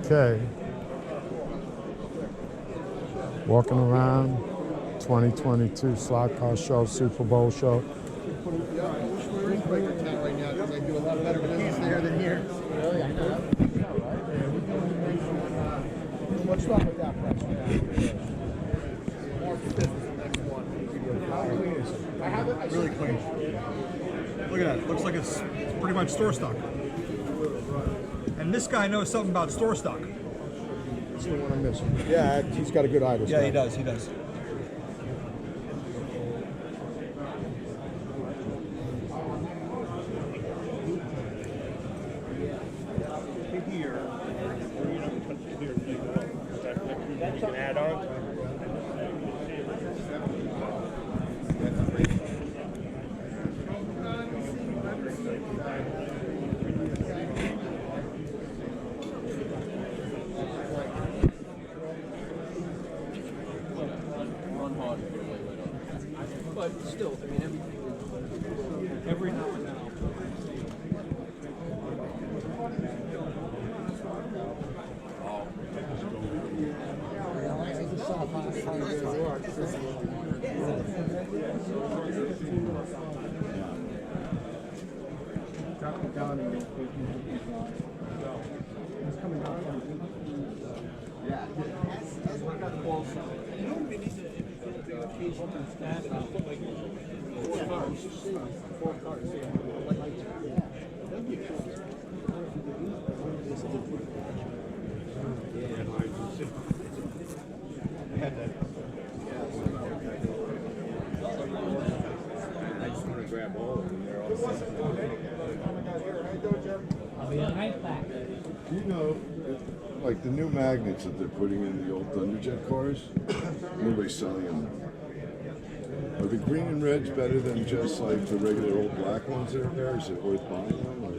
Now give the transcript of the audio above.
Okay. Walking around 2022 slot car show, Super Bowl show. Breaker tent right now because I do a lot better with these there than here. Really? I know. Let's start with that price. Market business, the next one. How clean is it? I have it. Really clean. Look at that. Looks like it's pretty much store stock. And this guy knows something about store stock. That's the one I'm missing. Yeah, he's got a good eye. This Yeah, guy. he does. He does. You can add on. But still, I mean, every now and then I'll You know, like the new magnets that they're putting in the old Thunderjet cars, nobody's selling them. Are the green and reds better than just like the regular old black ones that are there? Is it worth buying them? Or?